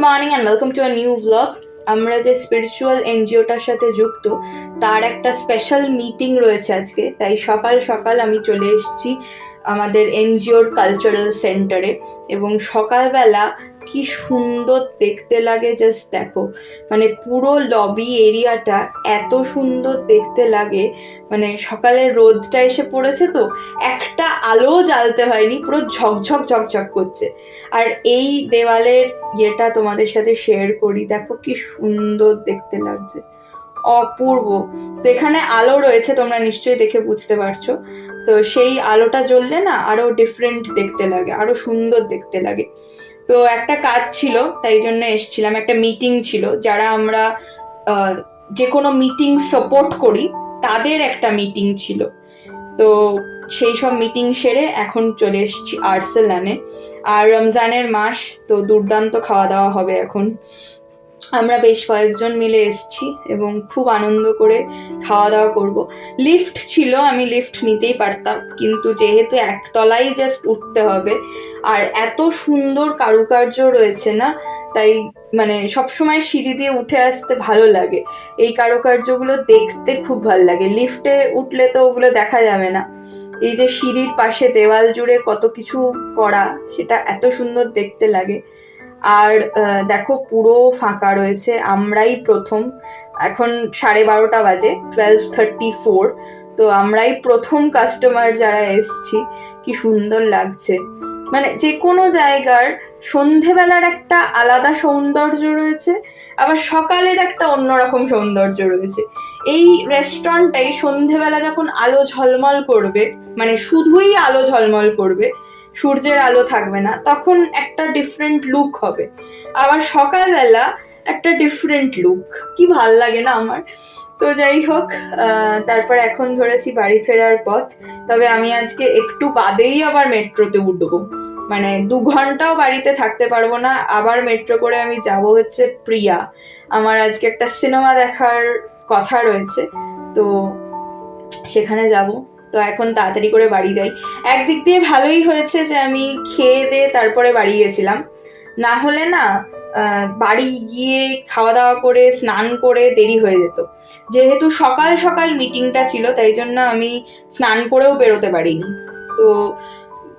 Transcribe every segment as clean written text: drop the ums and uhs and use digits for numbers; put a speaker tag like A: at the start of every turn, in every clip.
A: Morning and welcome to a new blog. আমরা যে spiritual এনজিওটার সাথে যুক্ত তার একটা স্পেশাল মিটিং রয়েছে আজকে, তাই সকাল সকাল আমি চলে এসেছি আমাদের এনজিওর কালচারাল সেন্টারে। এবং সকালবেলা কি সুন্দর দেখতে লাগে, জাস্ট দেখো, মানে পুরো লবি এরিয়াটা এত সুন্দর দেখতে লাগে। মানে সকালের রোদটা এসে পড়েছে তো একটা আলো জ্বালতে হয়নি, পুরো ঝকঝক ঝকঝক করছে। আর এই দেওয়ালের ইয়েটা তোমাদের সাথে শেয়ার করি, দেখো কি সুন্দর দেখতে লাগছে, অপূর্ব। তো এখানে আলো রয়েছে, তোমরা নিশ্চয়ই দেখে বুঝতে পারছো। তো সেই আলোটা জ্বললে না আরো ডিফারেন্ট দেখতে লাগে, আরো সুন্দর দেখতে লাগে। তো একটা কাজ ছিল, তাই জন্য এসছিলাম। একটা মিটিং ছিল, যারা আমরা যে কোনো মিটিং সাপোর্ট করি তাদের একটা মিটিং ছিল। তো সেই সব মিটিং সেরে এখন চলে এসেছি আর্সেলানে। আর রমজানের মাস, তো দুর্দান্ত খাওয়া দাওয়া হবে এখন। আমরা বেশ কয়েকজন মিলে এসেছি এবং খুব আনন্দ করে খাওয়া দাওয়া করব। লিফট ছিল, আমি লিফট নিতেই পারতাম, কিন্তু যেহেতু একতলাই জাস্ট উঠতে হবে আর এত সুন্দর কারুকার্য রয়েছে না, তাই মানে সবসময় সিঁড়ি দিয়ে উঠে আসতে ভালো লাগে। এই কারুকার্যগুলো দেখতে খুব ভালো লাগে, লিফটে উঠলে তো ওগুলো দেখা যাবে না। এই যে সিঁড়ির পাশে দেওয়াল জুড়ে কত কিছু করা, সেটা এত সুন্দর দেখতে লাগে। আর দেখো পুরো ফাঁকা রয়েছে, আমরাই প্রথম। এখন 12:30 বাজে, 12:34। তো আমরাই প্রথম কাস্টমার যারা এসছি। কি সুন্দর লাগছে, মানে যে কোনো জায়গার সন্ধেবেলার একটা আলাদা সৌন্দর্য রয়েছে, আবার সকালের একটা অন্যরকম সৌন্দর্য রয়েছে। এই রেস্টুরেন্টটাই সন্ধেবেলা যখন আলো ঝলমল করবে, মানে শুধুই আলো ঝলমল করবে, সূর্যের আলো থাকবে না, তখন একটা ডিফারেন্ট লুক হবে। আবার সকালবেলা একটা ডিফারেন্ট লুক, কি ভাল লাগে না আমার। তো যাই হোক, তারপর এখন ধরেছি বাড়ি ফেরার পথ। তবে আমি আজকে একটু বাদেই আবার মেট্রোতে উঠবো, মানে 2 ঘন্টাও বাড়িতে থাকতে পারবো না। আবার মেট্রো করে আমি যাব হচ্ছে প্রিয়া। আমার আজকে একটা সিনেমা দেখার কথা রয়েছে, তো সেখানে যাব। তো এখন তাড়াতাড়ি করে বাড়ি যাই। একদিক দিয়ে ভালোই হয়েছে যে আমি খেয়ে দিয়ে তারপরে বাড়ি গেছিলাম, না হলে না বাড়ি গিয়ে খাওয়া দাওয়া করে স্নান করে দেরি হয়ে যেত। যেহেতু সকাল সকাল মিটিংটা ছিল, তাই জন্য আমি স্নান করেও বেরোতে পারিনি। তো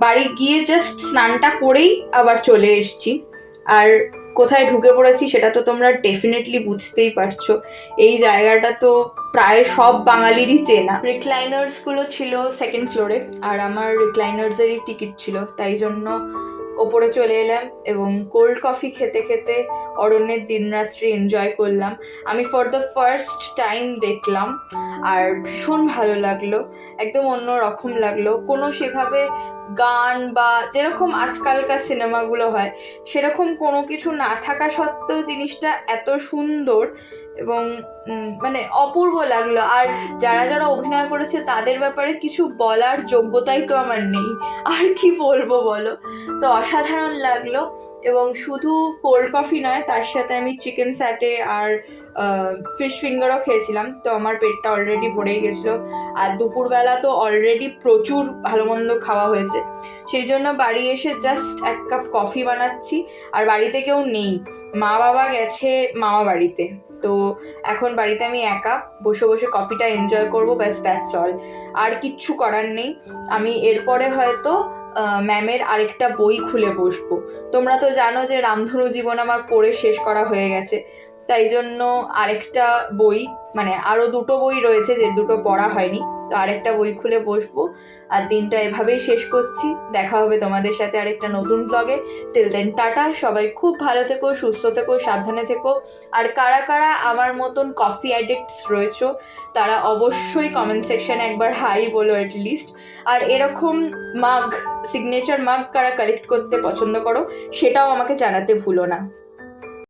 A: বাড়ি গিয়ে জাস্ট স্নানটা করেই আবার চলে এসেছি। আর কোথায় ঢুকে পড়েছি সেটা তো তোমরা ডেফিনেটলি বুঝতেই পারছো। এই জায়গাটা তো প্রায় সব বাঙালিরই চেনা। রিক্লাইনার্সগুলো ছিল 2nd ফ্লোরে, আর আমার রিক্লাইনার্সেরই টিকিট ছিল, তাই জন্য ওপরে চলে এলাম এবং কোল্ড কফি খেতে খেতে অরণ্যের দিনরাত্রি এনজয় করলাম। আমি ফর দ্য ফার্স্ট টাইম দেখলাম, আর ভীষণ ভালো লাগলো, একদম অন্য রকম লাগলো। কোনো সেভাবে গান বা যেরকম আজকালকার সিনেমাগুলো হয় সেরকম কোনো কিছু না থাকা সত্ত্বেও জিনিসটা এত সুন্দর এবং মানে অপূর্ব লাগলো। আর যারা যারা অভিনয় করেছে তাদের ব্যাপারে কিছু বলার যোগ্যতাই তো আমার নেই, আর কি বলবো বলো। তো অসাধারণ লাগলো। এবং শুধু কোল্ড কফি নয়, তার সাথে আমি চিকেন স্যাটে আর ফিশ ফিঙ্গারও খেয়েছিলাম। তো আমার পেটটা অলরেডি ভরেই গেছিলো, আর দুপুরবেলা তো অলরেডি প্রচুর ভালো মন্দ খাওয়া হয়েছে। সেই জন্য বাড়ি এসে জাস্ট 1 কাপ কফি বানাচ্ছি। আর বাড়িতে কেউ নেই, মা বাবা গেছে মামা বাড়িতে। তো এখন বাড়িতে আমি একা বসে বসে কফিটা এনজয় করবো, ব্যাস দ্যাটস অল। আর কিচ্ছু করার নেই। আমি এরপরে হয়তো ম্যামের আরেকটা বই খুলে বসবো। তোমরা তো জানো যে রামধনু জীবন আমার পড়ে শেষ করা হয়ে গেছে, তাই জন্য আরেকটা বই, মানে আরও 2টো বই রয়েছে যে 2টো পড়া হয়নি, তো আরেকটা বই খুলে বসবো। আর দিনটা এভাবেই শেষ করছি। দেখা হবে তোমাদের সাথে আরেকটা নতুন ব্লগে। টিল দেন টাটা, সবাই খুব ভালো থেকো, সুস্থ থেকো, সাবধানে থেকো। আর কারা কারা আমার মতন কফি অ্যাডিক্টস রয়েছো তারা অবশ্যই কমেন্ট সেকশনে একবার হাই বলো অ্যাটলিস্ট। আর এরকম মাগ, সিগনেচার মাগ কারা কালেক্ট করতে পছন্দ করো সেটাও আমাকে জানাতে ভুলো না।